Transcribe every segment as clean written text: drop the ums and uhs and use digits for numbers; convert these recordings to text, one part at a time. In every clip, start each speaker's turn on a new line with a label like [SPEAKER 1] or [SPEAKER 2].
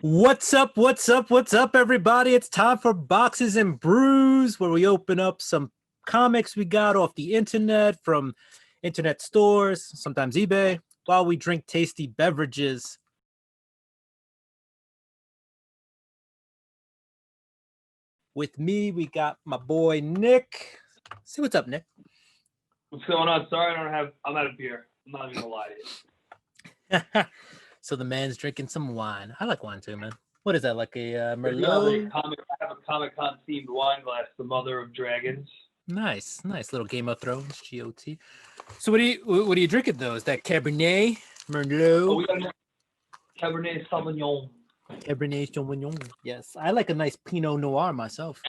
[SPEAKER 1] What's up? What's up? What's up, everybody? It's time for Boxes and Brews, where we open up some comics we got off the internet from internet stores, sometimes eBay, while we drink tasty beverages. With me, we got my boy Nick. Say what's up, Nick.
[SPEAKER 2] What's going on? Sorry, I'm out of beer. I'm not even gonna lie to you.
[SPEAKER 1] So the man's drinking some wine. I like wine too, man. What is that, like a
[SPEAKER 2] I
[SPEAKER 1] Merlot?
[SPEAKER 2] have a Comic-Con themed wine glass, the Mother of Dragons.
[SPEAKER 1] Nice little Game of Thrones, GOT. So what are you drinking though? Is that Cabernet, Merlot?
[SPEAKER 2] Oh, we got Cabernet Sauvignon.
[SPEAKER 1] Cabernet Sauvignon. Yes, I like a nice Pinot Noir myself.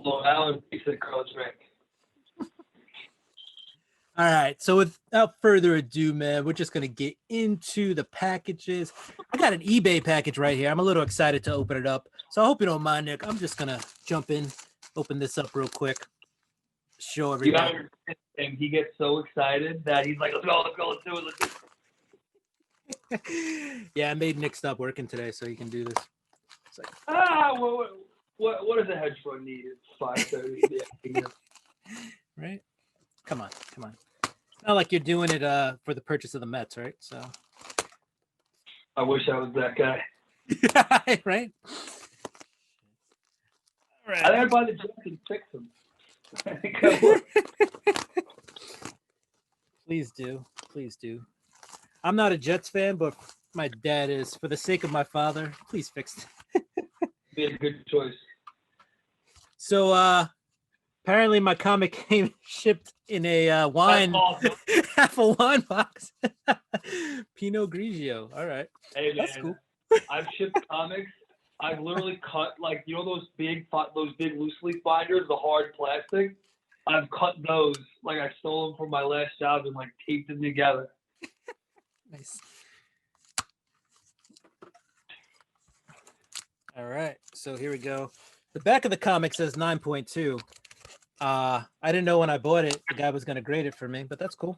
[SPEAKER 2] Long Island pizza girl drink.
[SPEAKER 1] All right, so without further ado, man, we're just gonna get into the packages. I got an eBay package right here. I'm a little excited to open it up, so I hope you don't mind, Nick. I'm just gonna jump in, open this up real quick, show everybody.
[SPEAKER 2] And he gets so excited that he's like, let's go, let's do
[SPEAKER 1] it. Yeah, I made Nick stop working today so he can do this.
[SPEAKER 2] It's like, what does a hedge fund need? It's 5:30.
[SPEAKER 1] Right? Come on. It's not like you're doing it for the purchase of the Mets, right? So
[SPEAKER 2] I wish I was that guy.
[SPEAKER 1] Right?
[SPEAKER 2] All right. I gotta buy the Jets and fix them.
[SPEAKER 1] Please do. I'm not a Jets fan, but my dad is. For the sake of my father, please fix it.
[SPEAKER 2] Be a good choice.
[SPEAKER 1] So apparently my comic came shipped in a wine half a wine box. Pinot Grigio. All right.
[SPEAKER 2] Hey, man,
[SPEAKER 1] that's cool.
[SPEAKER 2] I've shipped comics. I've literally cut, like, you know, those big loose leaf binders, the hard plastic. I've cut those, like I stole them from my last job and like taped them together.
[SPEAKER 1] Nice. All right, so here we go. The back of the comic says 9.2. I didn't know when I bought it the guy was going to grade it for me, but that's cool.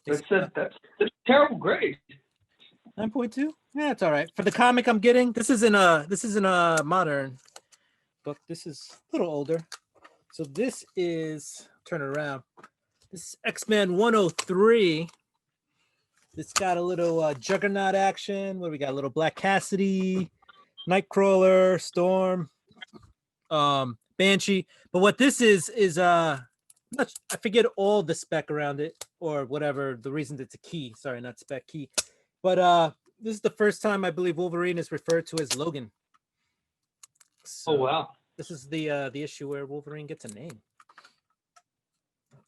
[SPEAKER 2] That's a terrible grade.
[SPEAKER 1] 9.2? Yeah, it's all right. For the comic I'm getting, this isn't a modern book. This is a little older. So this is, turn it around. This is X-Men 103. It's got a little Juggernaut action. What do we got? A little Black Cassidy, Nightcrawler, Storm, Banshee. But what this is I forget all the spec around it or whatever. The reason it's a key. Sorry, not spec, key. But this is the first time I believe Wolverine is referred to as Logan. So,
[SPEAKER 2] oh wow!
[SPEAKER 1] This is the issue where Wolverine gets a name.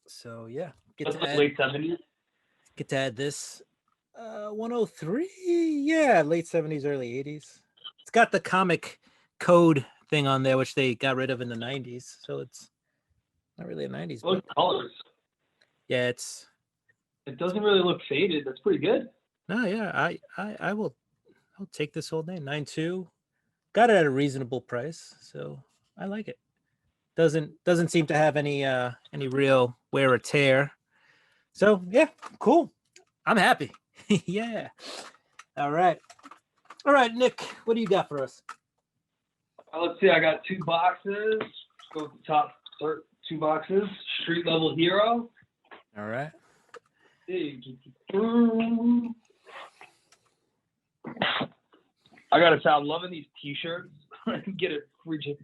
[SPEAKER 1] So yeah,
[SPEAKER 2] late 70s.
[SPEAKER 1] Get to add this. 103, yeah, late 70s, early 80s. It's got the comic code thing on there, which they got rid of in the 90s. So it's not really a 90s book.
[SPEAKER 2] Colors.
[SPEAKER 1] Yeah,
[SPEAKER 2] it doesn't really look faded. That's pretty good.
[SPEAKER 1] No, yeah, I'll take this whole name. 9.2. Got it at a reasonable price, so I like it. Doesn't seem to have any real wear or tear. So yeah, cool. I'm happy. Yeah. All right, Nick, what do you got for us?
[SPEAKER 2] Let's see. I got 2 boxes. Let's go with the top 2 boxes. Street Level Hero.
[SPEAKER 1] All right.
[SPEAKER 2] I gotta say, I'm loving these T-shirts. Get it free.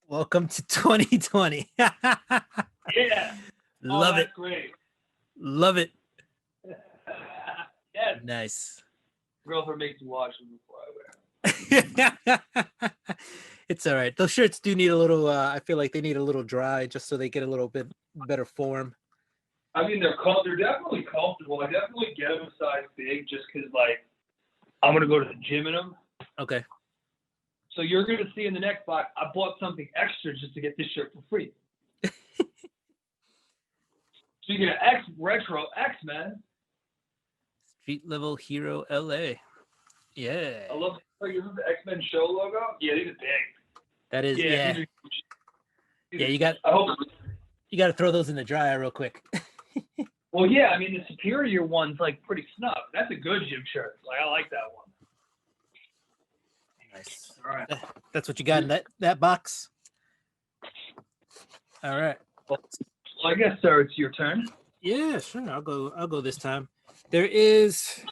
[SPEAKER 1] Welcome to 2020.
[SPEAKER 2] Yeah.
[SPEAKER 1] Love it.
[SPEAKER 2] Great.
[SPEAKER 1] Love it.
[SPEAKER 2] Yes.
[SPEAKER 1] Nice.
[SPEAKER 2] Girlfriend makes me wash them before
[SPEAKER 1] I wear. It's all right. Those shirts do need a little. I feel like they need a little dry, just so they get a little bit better form.
[SPEAKER 2] I mean, they're definitely comfortable. I definitely get them a size big, just because, like, I'm gonna go to the gym in them.
[SPEAKER 1] Okay.
[SPEAKER 2] So you're gonna see in the next box, I bought something extra just to get this shirt for free. Speaking of retro X-Men.
[SPEAKER 1] Street Level Hero LA. Yeah.
[SPEAKER 2] I love the X-Men show logo. Yeah, these are big.
[SPEAKER 1] That is, yeah.
[SPEAKER 2] You got to
[SPEAKER 1] throw those in the dryer real quick.
[SPEAKER 2] Well, Well, yeah, I mean, the Superior one's like pretty snug. That's a good gym shirt. Like, I like that one.
[SPEAKER 1] Nice.
[SPEAKER 2] All right.
[SPEAKER 1] That's what you got in that box. All right.
[SPEAKER 2] Well, I guess, sir, it's your turn.
[SPEAKER 1] Yeah, sure. I'll go this time. There is,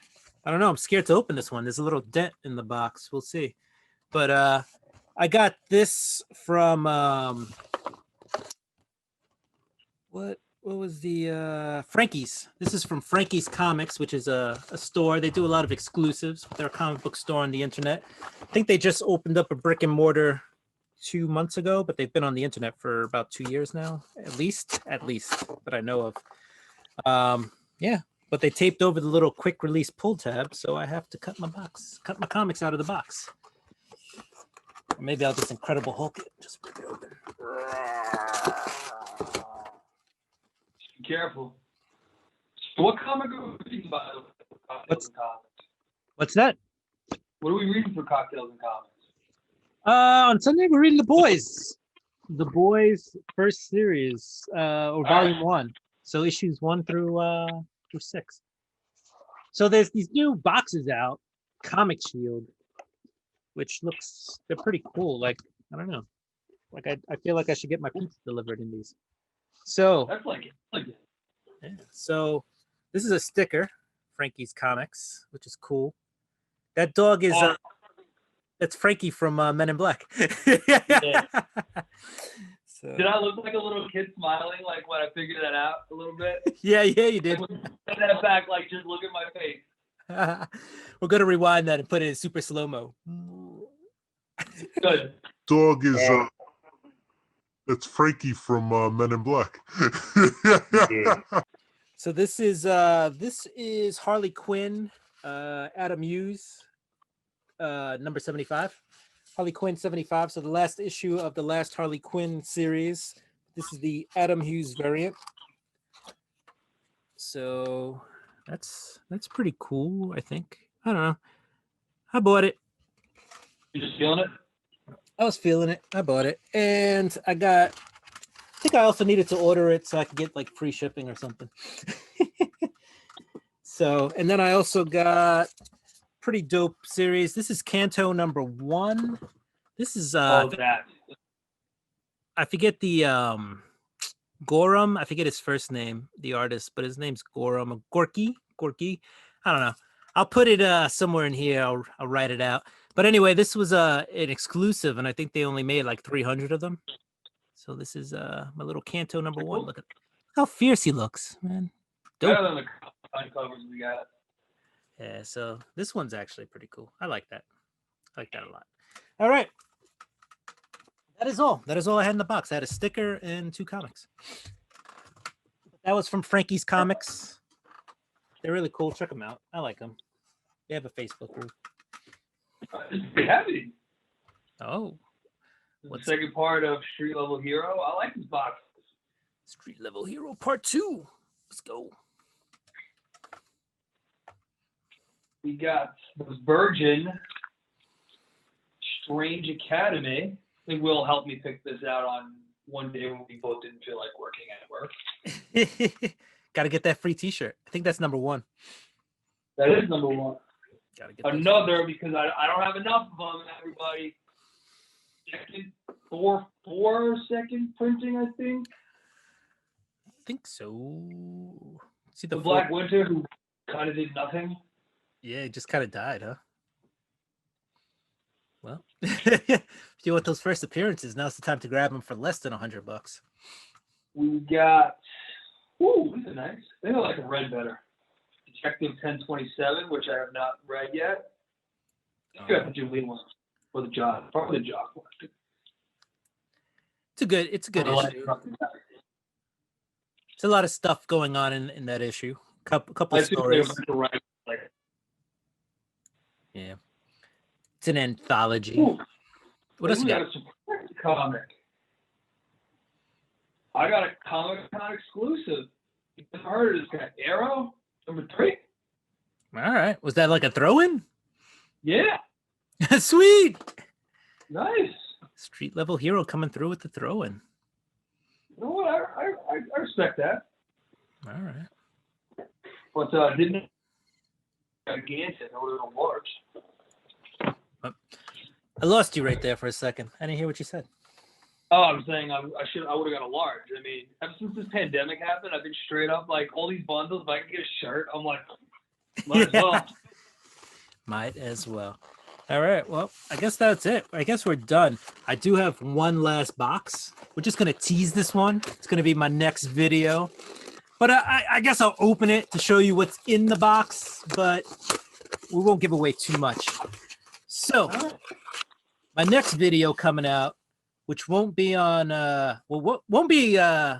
[SPEAKER 1] I don't know. I'm scared to open this one. There's a little dent in the box. We'll see. But I got this from what was the Frankie's? This is from Frankie's Comics, which is a store. They do a lot of exclusives. They're a comic book store on the internet. I think they just opened up a brick and mortar 2 months ago, but they've been on the internet for about 2 years now, at least that I know of. Yeah, but they taped over the little quick release pull tab, so I have to cut my comics out of the box. Maybe I'll just Incredible Hulk it. Just rip it open.
[SPEAKER 2] Be careful. So what comic are we reading about?
[SPEAKER 1] What's that?
[SPEAKER 2] What are we reading for Cocktails and Comics?
[SPEAKER 1] On Sunday we're reading The Boys. The Boys first series, or volume 1. So issues 1 through 6. So there's these new boxes out, Comic Shield, which they're pretty cool. Like, I don't know. Like I feel like I should get my pizza delivered in these. So
[SPEAKER 2] That's like it.
[SPEAKER 1] Yeah. So this is a sticker, Frankie's Comics, which is cool. That dog is that's Frankie from Men in Black.
[SPEAKER 2] Yeah.
[SPEAKER 1] So,
[SPEAKER 2] did I look like a little kid smiling like when I figured that out a little bit?
[SPEAKER 1] yeah, you did.
[SPEAKER 2] Send that back, like just look at my face.
[SPEAKER 1] We're gonna rewind that and put it in super slow-mo.
[SPEAKER 2] Good.
[SPEAKER 3] Dog is that's Frankie from Men in Black.
[SPEAKER 1] So this is Harley Quinn, Adam Hughes, number 75. Harley Quinn 75. So the last issue of the last Harley Quinn series. This is the Adam Hughes variant. So that's pretty cool, I think. I don't know. I bought it.
[SPEAKER 2] You just feeling it?
[SPEAKER 1] I was feeling it. I bought it. And I think I also needed to order it so I could get like free shipping or something. So, and then I also got pretty dope series. This is Canto number 1. This is
[SPEAKER 2] that.
[SPEAKER 1] I forget the Gorham. I forget his first name, the artist, but his name's Gorham. Gorky. I don't know. I'll put it somewhere in here. I'll write it out. But anyway, this was an exclusive, and I think they only made like 300 of them. So this is my little Canto number 1. Look at how fierce he looks, man. Dope.
[SPEAKER 2] Better than the covers we got.
[SPEAKER 1] Yeah, so this one's actually pretty cool. I like that. I like that a lot. All right. That is all. That is all I had in the box. I had a sticker and 2 comics. That was from Frankie's Comics. They're really cool. Check them out. I like them. They have a Facebook group.
[SPEAKER 2] It's pretty heavy.
[SPEAKER 1] Oh.
[SPEAKER 2] The second part of Street Level Hero. I like this box.
[SPEAKER 1] Street Level Hero Part 2. Let's go.
[SPEAKER 2] We got the Virgin Strange Academy. I think will help me pick this out on one day when we both didn't feel like working at work.
[SPEAKER 1] Got to get that free T-shirt. I think that's number 1.
[SPEAKER 2] That is number 1.
[SPEAKER 1] Got to get
[SPEAKER 2] another because I don't have enough of them. Everybody, second printing, I think.
[SPEAKER 1] I think so. See
[SPEAKER 2] the Black Winter who kind of did nothing.
[SPEAKER 1] Yeah, he just kind of died, huh? Well, if you want those first appearances, now's the time to grab them for less than $100.
[SPEAKER 2] We got, these are nice. They look like a red better. Detective 1027, which I have not read yet. I got the Jubilee one or the Jock, probably the Jock one.
[SPEAKER 1] It's a good issue. There's a lot of stuff going on in that issue. Couple stories. Yeah. It's an anthology.
[SPEAKER 2] Ooh.
[SPEAKER 1] What else you got?
[SPEAKER 2] A comic. I got a Comic-Con exclusive. You heard of this guy, Arrow, number 3?
[SPEAKER 1] All right. Was that like a throw-in?
[SPEAKER 2] Yeah.
[SPEAKER 1] Sweet.
[SPEAKER 2] Nice.
[SPEAKER 1] Street Level Hero coming through with the throw-in.
[SPEAKER 2] You know what? I respect that.
[SPEAKER 1] All right.
[SPEAKER 2] But didn't gigantic. I ordered a large.
[SPEAKER 1] I lost you right there for a second. I didn't hear what you said.
[SPEAKER 2] Oh, I'm saying I would have got a large. I mean, ever since this pandemic happened, I've been straight up like all these bundles. If I can get a shirt, I'm like, might as well.
[SPEAKER 1] Might as well. All right. Well, I guess that's it. I guess we're done. I do have one last box. We're just going to tease this one. It's going to be my next video. But I guess I'll open it to show you what's in the box, but we won't give away too much. So, my next video coming out, which won't be on, won't be, I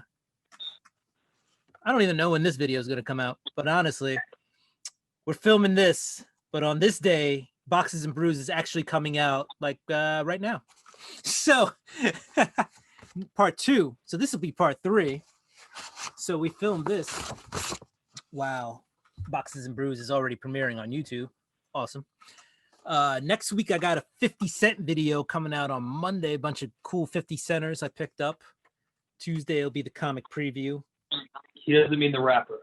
[SPEAKER 1] don't even know when this video is going to come out, but honestly, we're filming this, but on this day, Boxes and Brews is actually coming out like right now. So part 2. So this will be part 3. So we filmed this. Wow. Boxes and Brews is already premiering on YouTube. Awesome. Next week, I got a 50 Cent video coming out on Monday. A bunch of cool 50 centers I picked up. Tuesday will be the comic preview.
[SPEAKER 2] He doesn't mean the rapper.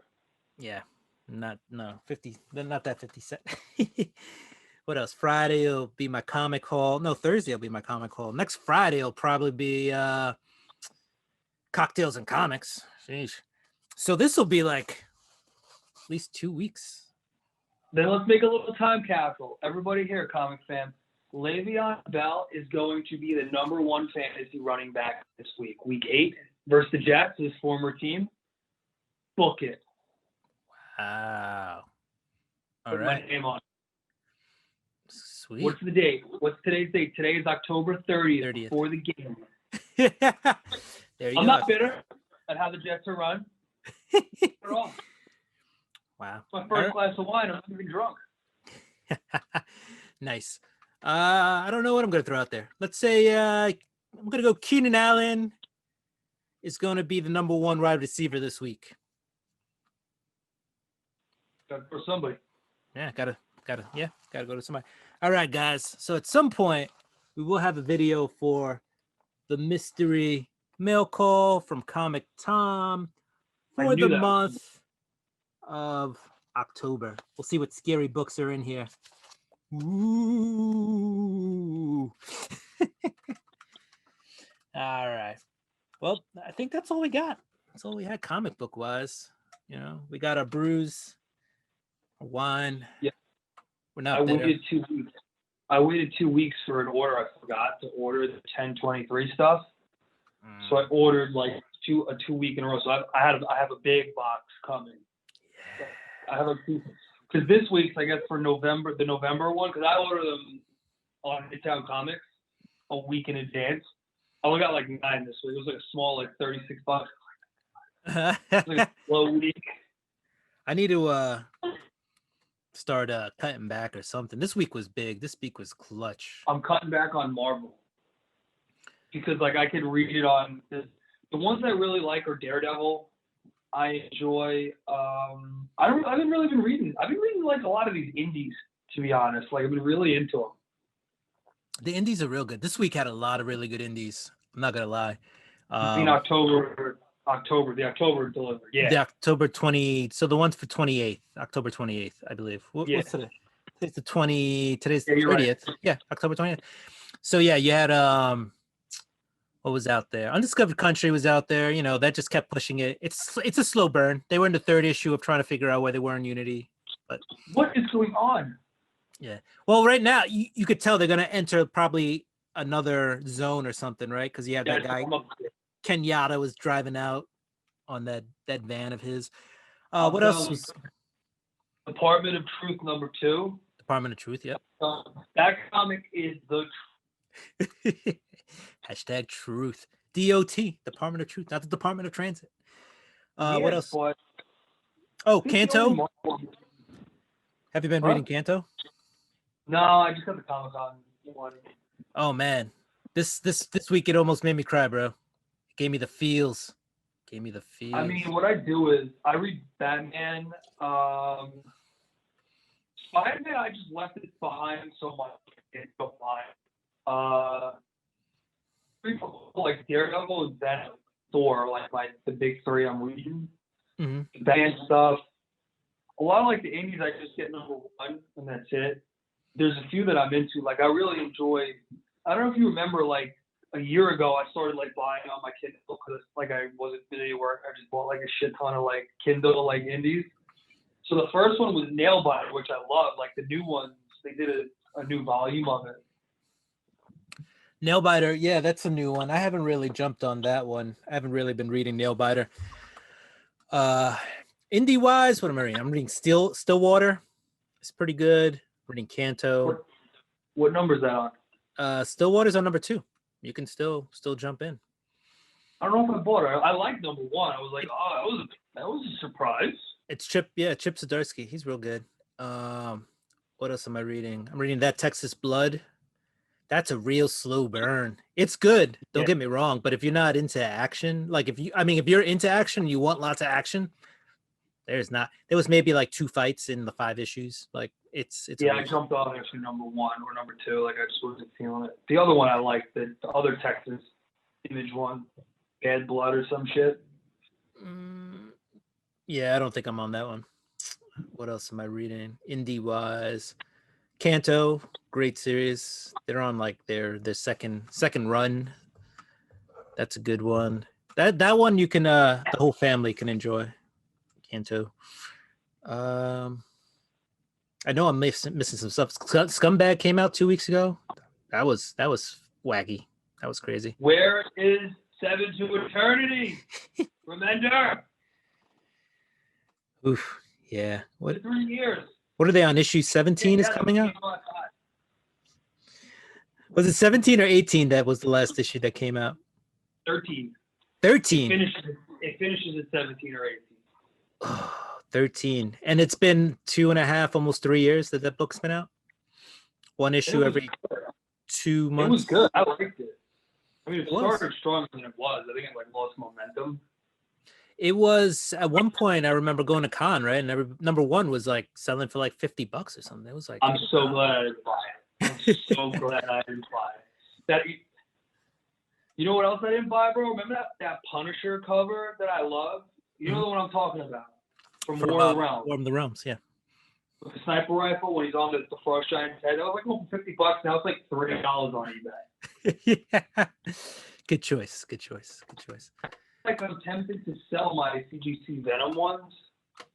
[SPEAKER 1] Yeah. Not 50, not that 50 Cent. What else? Friday will be my comic haul. No, Thursday will be my comic haul. Next Friday will probably be cocktails and comics. Sheesh. So this will be like at least 2 weeks.
[SPEAKER 2] Then let's make a little time capsule. Everybody here, comic fan, Le'Veon Bell is going to be the #1 fantasy running back this week. Week 8 versus the Jets, his former team. Book it.
[SPEAKER 1] Wow. All
[SPEAKER 2] Put
[SPEAKER 1] right.
[SPEAKER 2] my name on it.
[SPEAKER 1] Sweet.
[SPEAKER 2] What's the date? What's today's date? Today is October 30th. Before the game.
[SPEAKER 1] There you
[SPEAKER 2] I'm
[SPEAKER 1] go.
[SPEAKER 2] not bitter at how the Jets are run. Not at all.
[SPEAKER 1] Wow.
[SPEAKER 2] It's my first glass of wine. I'm not even drunk.
[SPEAKER 1] Nice. I don't know what I'm going to throw out there. Let's say I'm going to go Keenan Allen is going to be the #1 wide receiver this week.
[SPEAKER 2] For somebody.
[SPEAKER 1] Yeah, gotta go to somebody. All right, guys. So at some point we will have a video for the mystery mail call from Comic Tom for the month of October. We'll see what scary books are in here. Ooh. All right. Well, I think that's all we got. That's all we had comic book wise. You know, we got our brews, our wine.
[SPEAKER 2] Yeah.
[SPEAKER 1] We're not there.
[SPEAKER 2] I waited 2 weeks for an order. I forgot to order the 1023 stuff. So I ordered like a 2 week in a row. So I have a big box coming. So I have because this week's I guess for November, the November one, because I order them on Midtown Comics a week in advance. I only got like 9 this week. It was like a small like $36. It's like a slow week.
[SPEAKER 1] I need to start cutting back or something. This week was big. This week was clutch.
[SPEAKER 2] I'm cutting back on Marvel because like I could read it on the ones I really like are Daredevil. I enjoy. I've been reading. I've been reading like a lot of these indies, to be honest. Like I've been really into them.
[SPEAKER 1] The indies are real good. This week had a lot of really good indies. I'm not gonna lie.
[SPEAKER 2] In October, the October delivery. Yeah.
[SPEAKER 1] The October 20. So the one's for 28th, October 28th, I believe. What's today? It's the 20. Today's the 30th. Right. Yeah, October 20th. So yeah, you had what was out there? Undiscovered Country was out there. You know, that just kept pushing it. It's a slow burn. They were in the 3rd issue of trying to figure out where they were in Unity. But
[SPEAKER 2] what is going on?
[SPEAKER 1] Yeah. Well, right now you could tell they're gonna enter probably another zone or something, right? Because you have that guy Kenyatta was driving out on that van of his. What else was
[SPEAKER 2] Department of Truth #2?
[SPEAKER 1] Department of Truth, yep.
[SPEAKER 2] That comic is the
[SPEAKER 1] Hashtag truth. DOT, Department of Truth, not the Department of Transit. What else? Kanto. Have you been reading Kanto?
[SPEAKER 2] No, I just got the Comic-Con one.
[SPEAKER 1] Oh man. This week it almost made me cry, bro. It gave me the feels. I
[SPEAKER 2] mean, what I do is I read Batman. Spider-Man, I just left it behind so much. It's behind. Like Daredevil and Venom, Thor, like the big 3 I'm reading.
[SPEAKER 1] Mm-hmm.
[SPEAKER 2] Batman stuff. a lot of like the indies, I just get number one and that's it. There's a few that I'm into. Like I really enjoy. I don't know if you remember, like a year ago, I started like buying on my Kindle because like I wasn't busy at work. I just bought like a shit ton of like Kindle like indies. So the first one was Nailbiter, which I love. Like the new ones, they did a new volume of it.
[SPEAKER 1] Nailbiter, yeah, that's a new one. I haven't really jumped on that one. I haven't really been reading Nailbiter. Indie wise, what am I reading? I'm reading Stillwater. It's pretty good. Reading Canto.
[SPEAKER 2] What number is that on?
[SPEAKER 1] Stillwater's on number 2. You can still jump in.
[SPEAKER 2] I don't know if I bought it. I like number 1. I was like, oh, that was a surprise.
[SPEAKER 1] It's Chip Zdarsky. He's real good. What else am I reading? I'm reading That Texas Blood. That's a real slow burn. It's good. Don't get me wrong, but if you're not into action, like if you're into action, you want lots of action. There was maybe like 2 fights in the 5 issues. Like it's
[SPEAKER 2] yeah, I jumped off actually number 1 or number 2. Like I just wasn't feeling it. The other one I liked, the other Texas Image one, Bad Blood or some shit.
[SPEAKER 1] Yeah, I don't think I'm on that one. What else am I reading? Indie wise, Canto, great series. They're on like their second run. That's a good one. That one you can the whole family can enjoy. Canto. I know I'm missing some stuff. Scumbag came out 2 weeks ago. That was wacky. That was crazy.
[SPEAKER 2] Where is Seven to Eternity? Remender.
[SPEAKER 1] Oof. Yeah. What?
[SPEAKER 2] 3 years.
[SPEAKER 1] What are they on? Issue 17 is coming out. Was it 17 or 18 that was the last issue that came out?
[SPEAKER 2] 13.
[SPEAKER 1] 13.
[SPEAKER 2] It finishes at 17 or 18.
[SPEAKER 1] Oh, 13. And it's been 2.5, almost 3 years that book's been out. One issue every 2 months.
[SPEAKER 2] It was good. I liked it. I mean, it
[SPEAKER 1] was.
[SPEAKER 2] started stronger than it was. I think it like lost momentum.
[SPEAKER 1] It was at one point. I remember going to con, right? And number 1 was like selling for like $50 or something. It was like.
[SPEAKER 2] I'm so glad I didn't buy it. I'm so glad I didn't buy it. You know what else I didn't buy, bro? Remember that Punisher cover that I love? You know the one I'm talking about from War of the Realms.
[SPEAKER 1] War of the Realms, yeah.
[SPEAKER 2] With the sniper rifle when he's on the Frost Giant's head. That was like over $50. Now it's like $3 on eBay.
[SPEAKER 1] Yeah. Good choice.
[SPEAKER 2] Like I'm tempted to sell my CGC Venom ones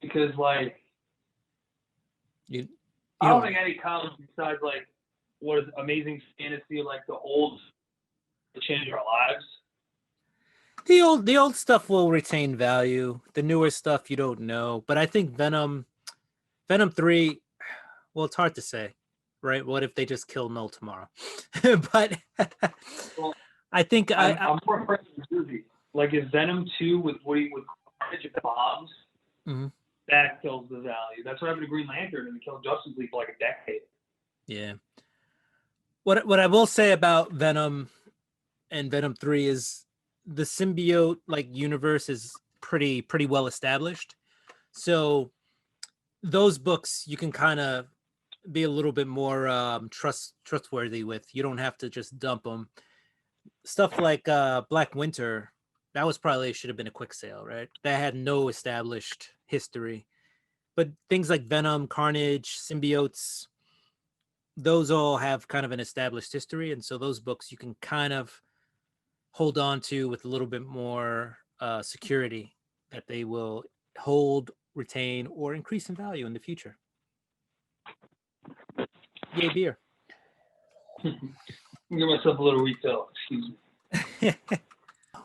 [SPEAKER 2] because like I don't think any comics besides like what is Amazing Fantasy, like the old change our lives.
[SPEAKER 1] The old stuff will retain value. The newer stuff you don't know. But I think Venom 3, well, it's hard to say, right? What if they just kill Null tomorrow? But
[SPEAKER 2] well,
[SPEAKER 1] I think
[SPEAKER 2] I'm more afraid of the movie. Like if Venom 2 with Carnage and bombs, that kills the value. That's what happened to Green Lantern and it killed Justice League for like a decade.
[SPEAKER 1] Yeah. What I will say about Venom and Venom 3 is the symbiote like universe is pretty well established. So those books you can kind of be a little bit more trustworthy with. You don't have to just dump them. Stuff like Black Winter, that was probably should have been a quick sale, right? That had no established history. But things like Venom, Carnage, symbiotes, those all have kind of an established history. And so those books you can kind of hold on to with a little bit more security that they will hold, retain, or increase in value in the future. Yay, beer.
[SPEAKER 2] Give myself a little refill. Excuse me.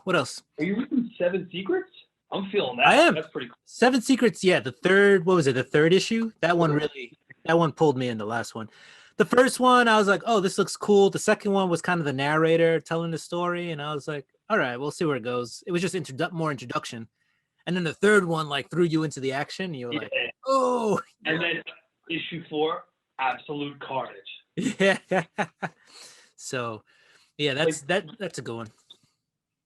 [SPEAKER 1] What else?
[SPEAKER 2] Are you reading 7 Secrets? I'm feeling that.
[SPEAKER 1] I am.
[SPEAKER 2] That's pretty cool.
[SPEAKER 1] 7 Secrets, yeah. The third issue? That one pulled me in the last one. The first one, I was like, oh, this looks cool. The second one was kind of the narrator telling the story. And I was like, all right, we'll see where it goes. It was just more introduction. And then the third one, like, threw you into the action. And you were like, oh.
[SPEAKER 2] And then issue 4, absolute carnage.
[SPEAKER 1] Yeah. So, yeah, that's a good one.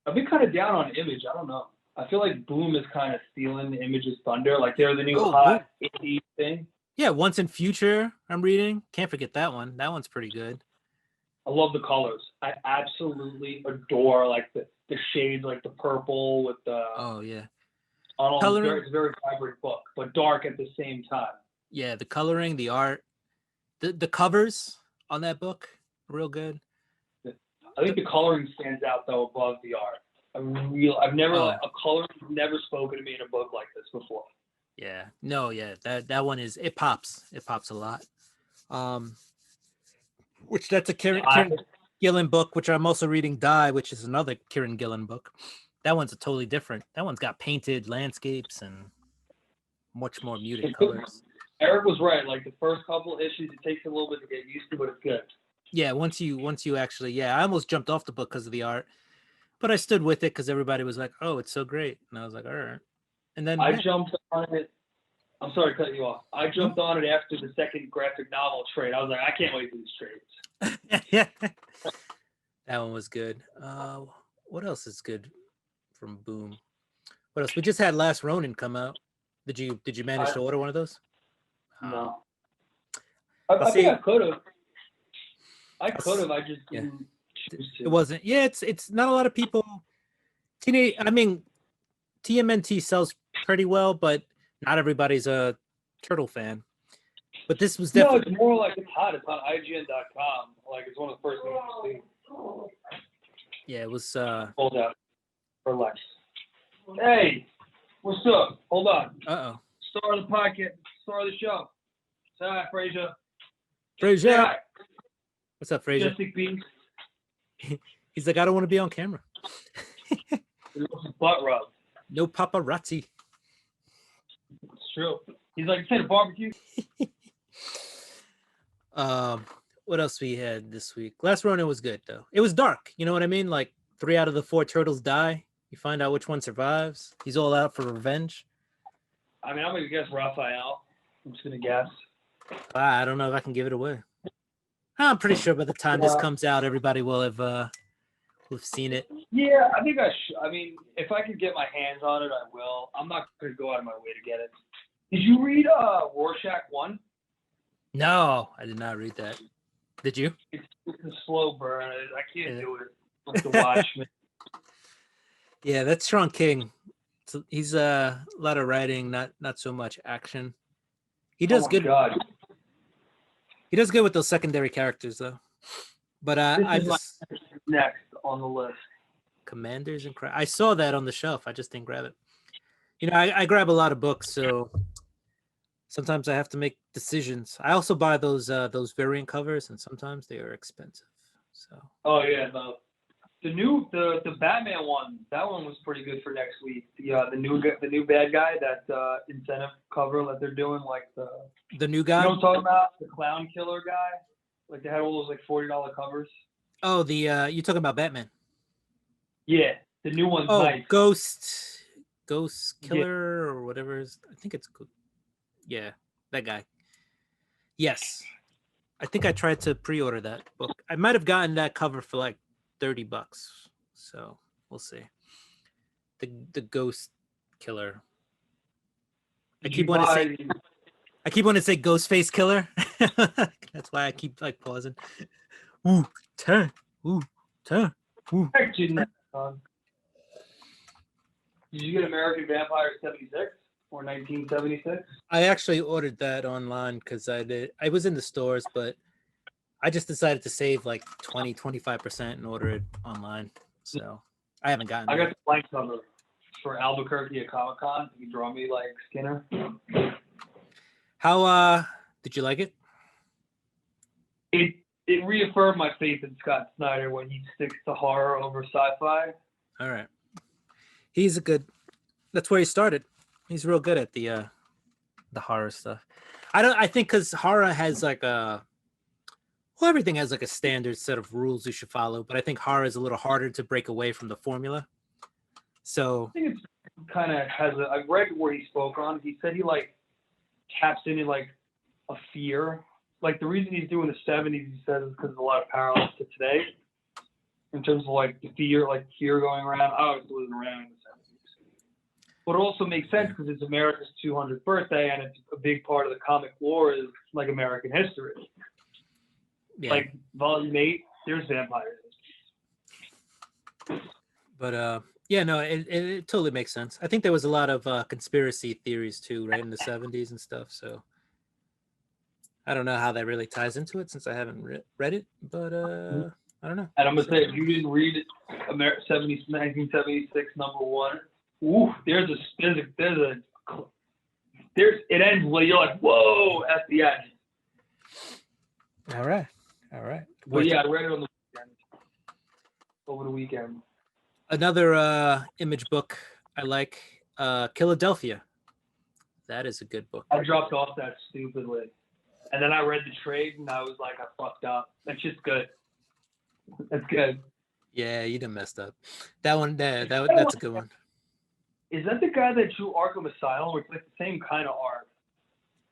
[SPEAKER 2] I've been kind of down on Image. I don't know. I feel like Boom is kind of stealing the Image's thunder. Like they're the new hot indie thing.
[SPEAKER 1] Yeah, Once in Future, I'm reading. Can't forget that one. That one's pretty good.
[SPEAKER 2] I love the colors. I absolutely adore like the shades, like the purple with the.
[SPEAKER 1] Oh yeah. Coloring?
[SPEAKER 2] It's a very vibrant book, but dark at the same time.
[SPEAKER 1] Yeah, the coloring, the art, the covers on that book, real good.
[SPEAKER 2] I think the coloring stands out though above the art. I've never a color never spoken to me in a book like this before.
[SPEAKER 1] Yeah, no, yeah, that one is it pops a lot. Which that's a Kieran Gillen book, which I'm also reading. Die, which is another Kieran Gillen book. That one's a totally different. That one's got painted landscapes and much more muted colors.
[SPEAKER 2] Eric was right. Like the first couple issues, it takes a little bit to get used to, but it's good.
[SPEAKER 1] Yeah, once you actually, I almost jumped off the book because of the art, but I stood with it because everybody was like, "Oh, it's so great," and I was like, "All right." And then
[SPEAKER 2] I jumped on it. I'm sorry to cut you off. I jumped on it after the second graphic novel trade. I was like, I can't wait for these trades.
[SPEAKER 1] Yeah, that one was good. What else is good from Boom? What else? We just had Last Ronin come out. Did you manage to order one of those?
[SPEAKER 2] No. I think I could have. I just didn't choose to.
[SPEAKER 1] It wasn't. Yeah, it's not a lot of people. TMNT sells pretty well, but not everybody's a turtle fan. But this was definitely.
[SPEAKER 2] No, it's more like it's hot. It's on IGN.com. Like it's one of the first things you see.
[SPEAKER 1] Yeah, it was.
[SPEAKER 2] Hold up. Relax. Hey, what's up? Hold on.
[SPEAKER 1] Uh-oh.
[SPEAKER 2] Star of the podcast. Star of the show. Say hi, Frazier.
[SPEAKER 1] Frazier.
[SPEAKER 2] Hi.
[SPEAKER 1] What's up, Frazier? He's like, I don't want to be on camera.
[SPEAKER 2] Butt rub.
[SPEAKER 1] No paparazzi.
[SPEAKER 2] It's true. He's like, say the barbecue.
[SPEAKER 1] What else we had this week? Last Ronin was good though. It was dark. You know what I mean? Like 3 out of the 4 turtles die. You find out which one survives. He's all out for revenge.
[SPEAKER 2] I mean, I'm gonna guess Raphael. I'm just gonna guess.
[SPEAKER 1] I don't know if I can give it away. I'm pretty sure by the time this comes out, everybody will have seen it.
[SPEAKER 2] Yeah, I think I should. I mean, if I could get my hands on it, I will. I'm not gonna go out of my way to get it. Did you read Rorschach 1?
[SPEAKER 1] No, I did not read that. Did you?
[SPEAKER 2] It's a slow burn. I can't do it. Like to watch me.
[SPEAKER 1] Yeah, that's Sean King. He's a lot of writing, not so much action. He does good.
[SPEAKER 2] God.
[SPEAKER 1] He does good with those secondary characters, though. But I just
[SPEAKER 2] next on the list.
[SPEAKER 1] Commanders and I saw that on the shelf. I just didn't grab it. You know, I grab a lot of books, so sometimes I have to make decisions. I also buy those variant covers, and sometimes they are expensive. So.
[SPEAKER 2] Oh yeah, the Batman one. That one was pretty good for next week. The new bad guy, that incentive cover that they're doing, like
[SPEAKER 1] the new guy.
[SPEAKER 2] You know what I'm talking about? The clown killer guy. Like they had all those like $40 covers.
[SPEAKER 1] Oh, you talking about Batman?
[SPEAKER 2] Yeah, the new one's nice.
[SPEAKER 1] Ghost Killer or whatever. I think it's good. Yeah, that guy. Yes, I think I tried to pre-order that book. I might have gotten that cover for like $30, so we'll see. The Ghost Killer. I keep wanting to say Ghostface Killer. That's why I keep like pausing. Ooh, turn. Ooh, turn. Ooh.
[SPEAKER 2] Did you get American Vampire 76 or 1976?
[SPEAKER 1] I actually ordered that online because I was in the stores, but I just decided to save like 25% and order it online. So I haven't gotten it.
[SPEAKER 2] I got the blank cover for Albuquerque at Comic-Con. You can draw me like Skinner.
[SPEAKER 1] How did you like it?
[SPEAKER 2] It reaffirmed my faith in Scott Snyder when he sticks to horror over sci-fi.
[SPEAKER 1] All right. That's where he started. He's real good at the horror stuff. I think because horror has like everything has like a standard set of rules you should follow, but I think horror is a little harder to break away from the formula. So
[SPEAKER 2] I think it's kind of I read where he spoke on. He said he like taps into like a fear. Like the reason he's doing the 70s, he says, is because of a lot of parallels to today. In terms of like the fear going around. I was living around in the 70s. But it also makes sense because it's America's 200th birthday, and it's a big part of the comic lore is like American history. Yeah. Like Volume 8, there's vampires.
[SPEAKER 1] But Yeah, no, it totally makes sense. I think there was a lot of conspiracy theories too, right, in the 70s and stuff. So I don't know how that really ties into it since I haven't read it, but I don't know.
[SPEAKER 2] And I'm gonna say, if you didn't read 1976 #1, ooh, it ends where you're like, whoa, at the end.
[SPEAKER 1] All right.
[SPEAKER 2] But yeah, I read it on the weekend. Over the weekend.
[SPEAKER 1] Another Image book I like, Philadelphia. That is a good book.
[SPEAKER 2] I dropped off that stupidly. And then I read the trade and I was like, I fucked up. That's just good. That's good.
[SPEAKER 1] Yeah, you done messed up. That one, that's a good one.
[SPEAKER 2] Is that the guy that drew Arkham Asylum? Or it's like the same kind of art?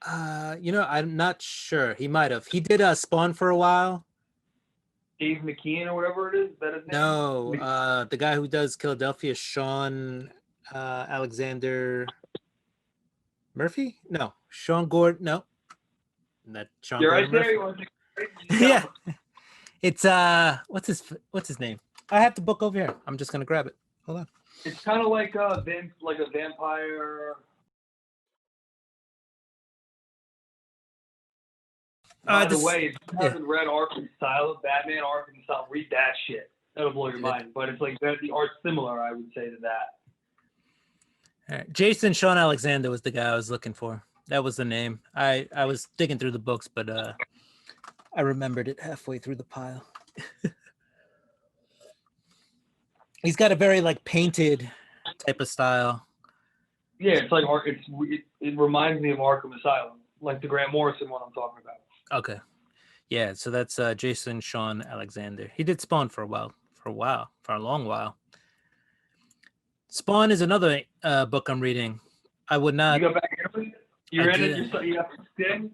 [SPEAKER 1] I'm not sure. He might have. He did Spawn for a while.
[SPEAKER 2] Dave McKean or whatever it is? Is that his name?
[SPEAKER 1] No, the guy who does Philadelphia, Sean Alexander Murphy? No, Sean Gordon. No, not Sean.
[SPEAKER 2] You're
[SPEAKER 1] Gordon
[SPEAKER 2] right there.
[SPEAKER 1] Murphy. Yeah, it's what's his name? I have the book over here. I'm just gonna grab it. Hold on.
[SPEAKER 2] It's kind of like a vampire. By the way, if you haven't read Arkham Asylum, Batman Arkham Asylum, read that shit. That'll blow your mind. But it's like the art's similar, I would say, to that.
[SPEAKER 1] All right. Jason Sean Alexander was the guy I was looking for. That was the name. I was digging through the books, but I remembered it halfway through the pile. He's got a very like painted type of style.
[SPEAKER 2] Yeah, it's like it reminds me of Arkham Asylum, like the Grant Morrison one I'm talking about.
[SPEAKER 1] Okay. Yeah, so that's Jason Sean Alexander. He did Spawn for a long while. Spawn is another book I'm reading. I would not.
[SPEAKER 2] You got back in it? You're in it? You got in?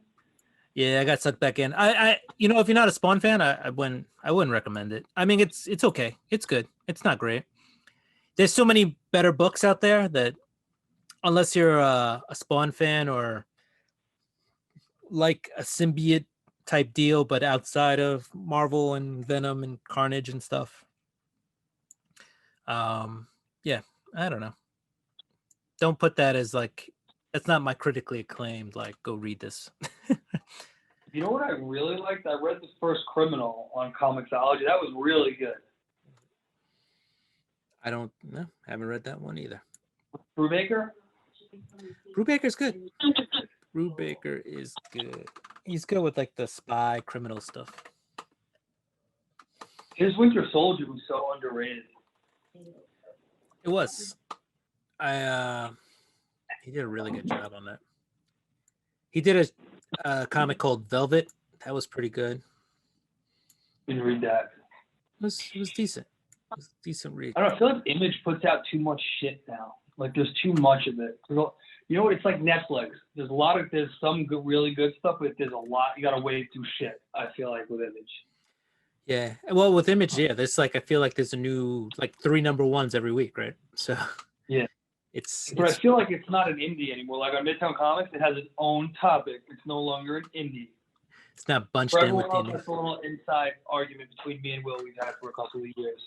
[SPEAKER 1] Yeah, I got sucked back in. I if you're not a Spawn fan, I wouldn't recommend it. I mean, it's okay. It's good. It's not great. There's so many better books out there that unless you're a Spawn fan or like a symbiote type deal, but outside of Marvel and Venom and Carnage and stuff. Yeah, I don't know. Don't put that as like, that's not my critically acclaimed, like, go read this.
[SPEAKER 2] You know what I really liked? I read the first Criminal on Comixology. That was really good.
[SPEAKER 1] I haven't read that one either.
[SPEAKER 2] Brubaker?
[SPEAKER 1] Brubaker's good. Brubaker is good. He's good with like the spy criminal stuff.
[SPEAKER 2] His Winter Soldier was so underrated.
[SPEAKER 1] It was. He did a really good job on that. He did a comic called Velvet. That was pretty good.
[SPEAKER 2] Didn't read that.
[SPEAKER 1] It was decent. It was a decent read.
[SPEAKER 2] I don't know. I feel like Image puts out too much shit now. Like there's too much of it. You know what? It's like Netflix. There's some good, really good stuff, but there's a lot. You gotta wade through shit. I feel like with Image.
[SPEAKER 1] Yeah. Well, with Image, yeah. There's like I feel like there's a new like 3 #1s every week, right? So
[SPEAKER 2] yeah. But I feel like it's not an indie anymore. Like on Midtown Comics, it has its own topic. It's no longer an indie.
[SPEAKER 1] It's not bunched in with
[SPEAKER 2] indies. That's a little inside argument between me and Will we've had for a couple of years.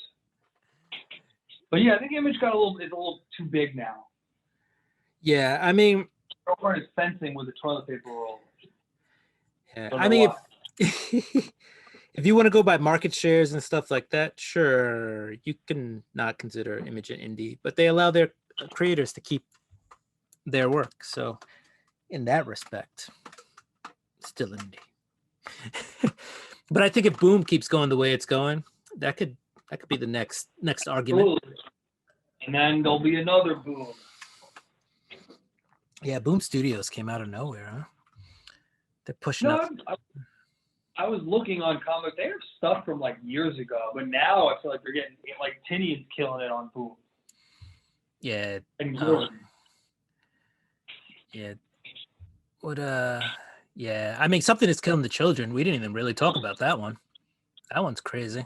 [SPEAKER 2] But yeah, I think Image is a little too big now.
[SPEAKER 1] Yeah, I mean,
[SPEAKER 2] Girlfriend is fencing with a toilet paper roll.
[SPEAKER 1] Yeah, I mean, if you want to go by market shares and stuff like that, sure, you can not consider Image an indie, but they allow their creators to keep their work. So, in that respect, still indie. But I think if Boom keeps going the way it's going, that could be the next argument.
[SPEAKER 2] And then there'll be another Boom.
[SPEAKER 1] Yeah, Boom Studios came out of nowhere, huh? They're pushing up.
[SPEAKER 2] I was looking on comics. They have stuff from like years ago, but now I feel like they're getting like Tinian's killing it on Boom.
[SPEAKER 1] Yeah.
[SPEAKER 2] And
[SPEAKER 1] yeah. What yeah. I mean, Something Is Killing the Children. We didn't even really talk about that one. That one's crazy.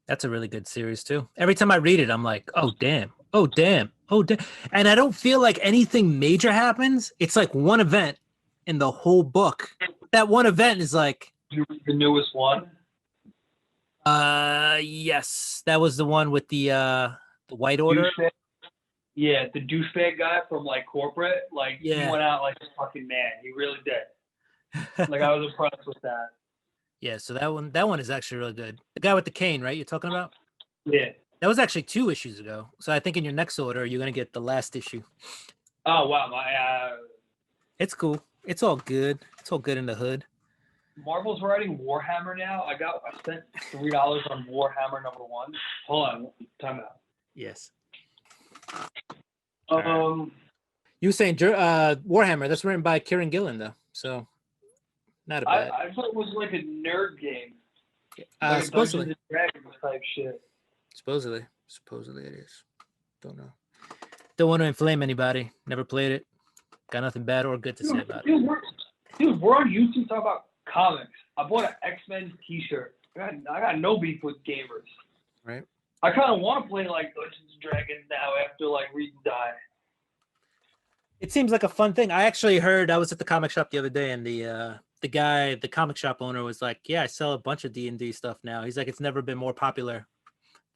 [SPEAKER 1] That's a really good series too. Every time I read it, I'm like, oh damn. Oh damn. Oh damn. And I don't feel like anything major happens. It's like one event in the whole book. That one event is like
[SPEAKER 2] the newest one.
[SPEAKER 1] Yes. That was the one with the The White Order.
[SPEAKER 2] douchebag. Yeah, the douchebag guy from like corporate. Like he
[SPEAKER 1] Yeah.
[SPEAKER 2] went out like a fucking man. He really did. Like I was impressed with that.
[SPEAKER 1] Yeah, so that one is actually really good. The guy with the cane, right? You're talking about?
[SPEAKER 2] Yeah.
[SPEAKER 1] That was actually 2 issues ago. So I think in your next order, you're gonna get the last issue.
[SPEAKER 2] Oh wow,
[SPEAKER 1] It's cool. It's all good. It's all good in the hood.
[SPEAKER 2] Marvel's writing Warhammer now. I spent $3 on Warhammer #1. Hold on, time out.
[SPEAKER 1] Yes.
[SPEAKER 2] You
[SPEAKER 1] were saying Warhammer. That's written by Kieran Gillen, though. So not a bad.
[SPEAKER 2] I thought it was like a nerd game. Like
[SPEAKER 1] supposedly.
[SPEAKER 2] Dungeons and Dragons type shit.
[SPEAKER 1] Supposedly it is. Don't know. Don't want to inflame anybody. Never played it. Got nothing bad or good to say about it.
[SPEAKER 2] We're on YouTube talking about comics. I bought an X-Men T-shirt. I got no beef with gamers.
[SPEAKER 1] Right.
[SPEAKER 2] I kind of want to play like Dungeons and Dragons now after like Read and Die.
[SPEAKER 1] It seems like a fun thing. I actually heard. I was at the comic shop the other day, and the comic shop owner was like, "Yeah, I sell a bunch of D&D stuff now." He's like, "It's never been more popular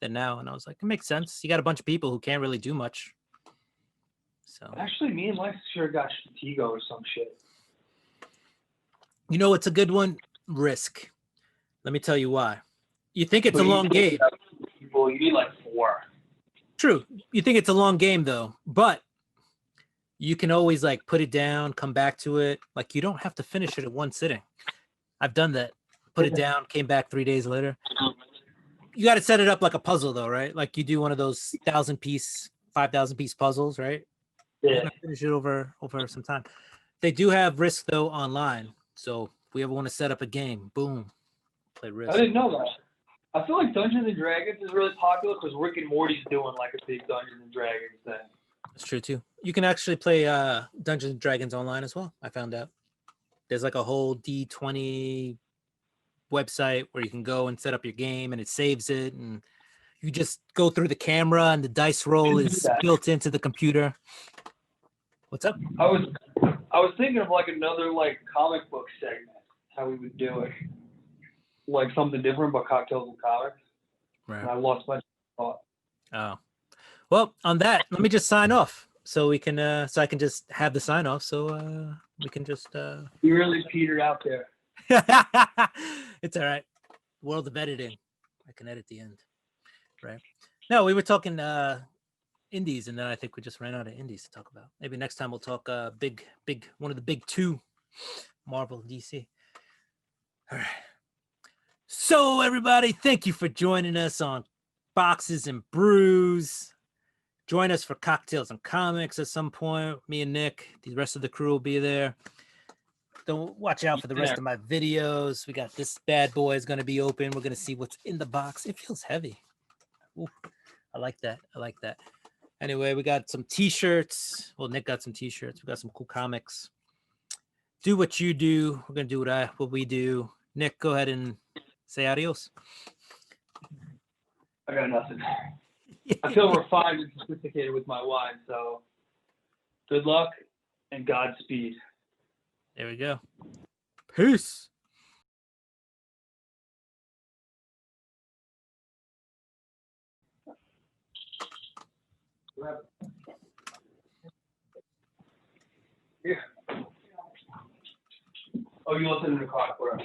[SPEAKER 1] than now," and I was like, "It makes sense. You got a bunch of people who can't really do much." So
[SPEAKER 2] actually, me and my sister got Stratego or some shit.
[SPEAKER 1] You know, it's a good one. Risk. Let me tell you why. You think it's a long game.
[SPEAKER 2] Well, you need like 4.
[SPEAKER 1] True. You think it's a long game though, but you can always like put it down, come back to it. Like you don't have to finish it in one sitting. I've done that. Put it down, came back 3 days later. You got to set it up like a puzzle though, right? Like you do one of those 1,000-piece, 5,000-piece puzzles, right?
[SPEAKER 2] Yeah.
[SPEAKER 1] You gotta finish it over some time. They do have Risk though online. So if we ever want to set up a game, boom, play Risk.
[SPEAKER 2] I didn't know that. I feel like Dungeons and Dragons is really popular because Rick and Morty's doing like a big Dungeons and Dragons thing.
[SPEAKER 1] That's true too. You can actually play Dungeons and Dragons online as well. I found out there's like a whole D20 website where you can go and set up your game, and it saves it, and you just go through the camera, and the dice roll is built into the computer. What's up?
[SPEAKER 2] I was thinking of like another like comic book segment, how we would do it, like something different, but cocktails and comics.
[SPEAKER 1] Right.
[SPEAKER 2] And I lost my thought.
[SPEAKER 1] Oh, well, on that, let me just sign off so we can, so I can just have the sign off. So we can just.
[SPEAKER 2] You really petered out there.
[SPEAKER 1] It's all right. World of editing. I can edit the end. Right. No, we were talking indies, and then I think we just ran out of indies to talk about. Maybe next time we'll talk big one of the big 2, Marvel, DC. All right. So everybody, thank you for joining us on Boxes and Brews. Join us for Cocktails and Comics at some point. Me and Nick, the rest of the crew will be there. Don't watch out for the rest of my videos. We got this bad boy is going to be open. We're going to see what's in the box. It feels heavy. Ooh, I like that. Anyway, we got some t-shirts. Well, Nick got some t-shirts. We got some cool comics. Do what you do. We're going to do what we do. Nick, go ahead and say adios.
[SPEAKER 2] I got nothing. I feel refined and sophisticated with my wine, so good luck and Godspeed.
[SPEAKER 1] There we go. Peace.
[SPEAKER 2] Yeah. Oh, you listen in the car. Whatever.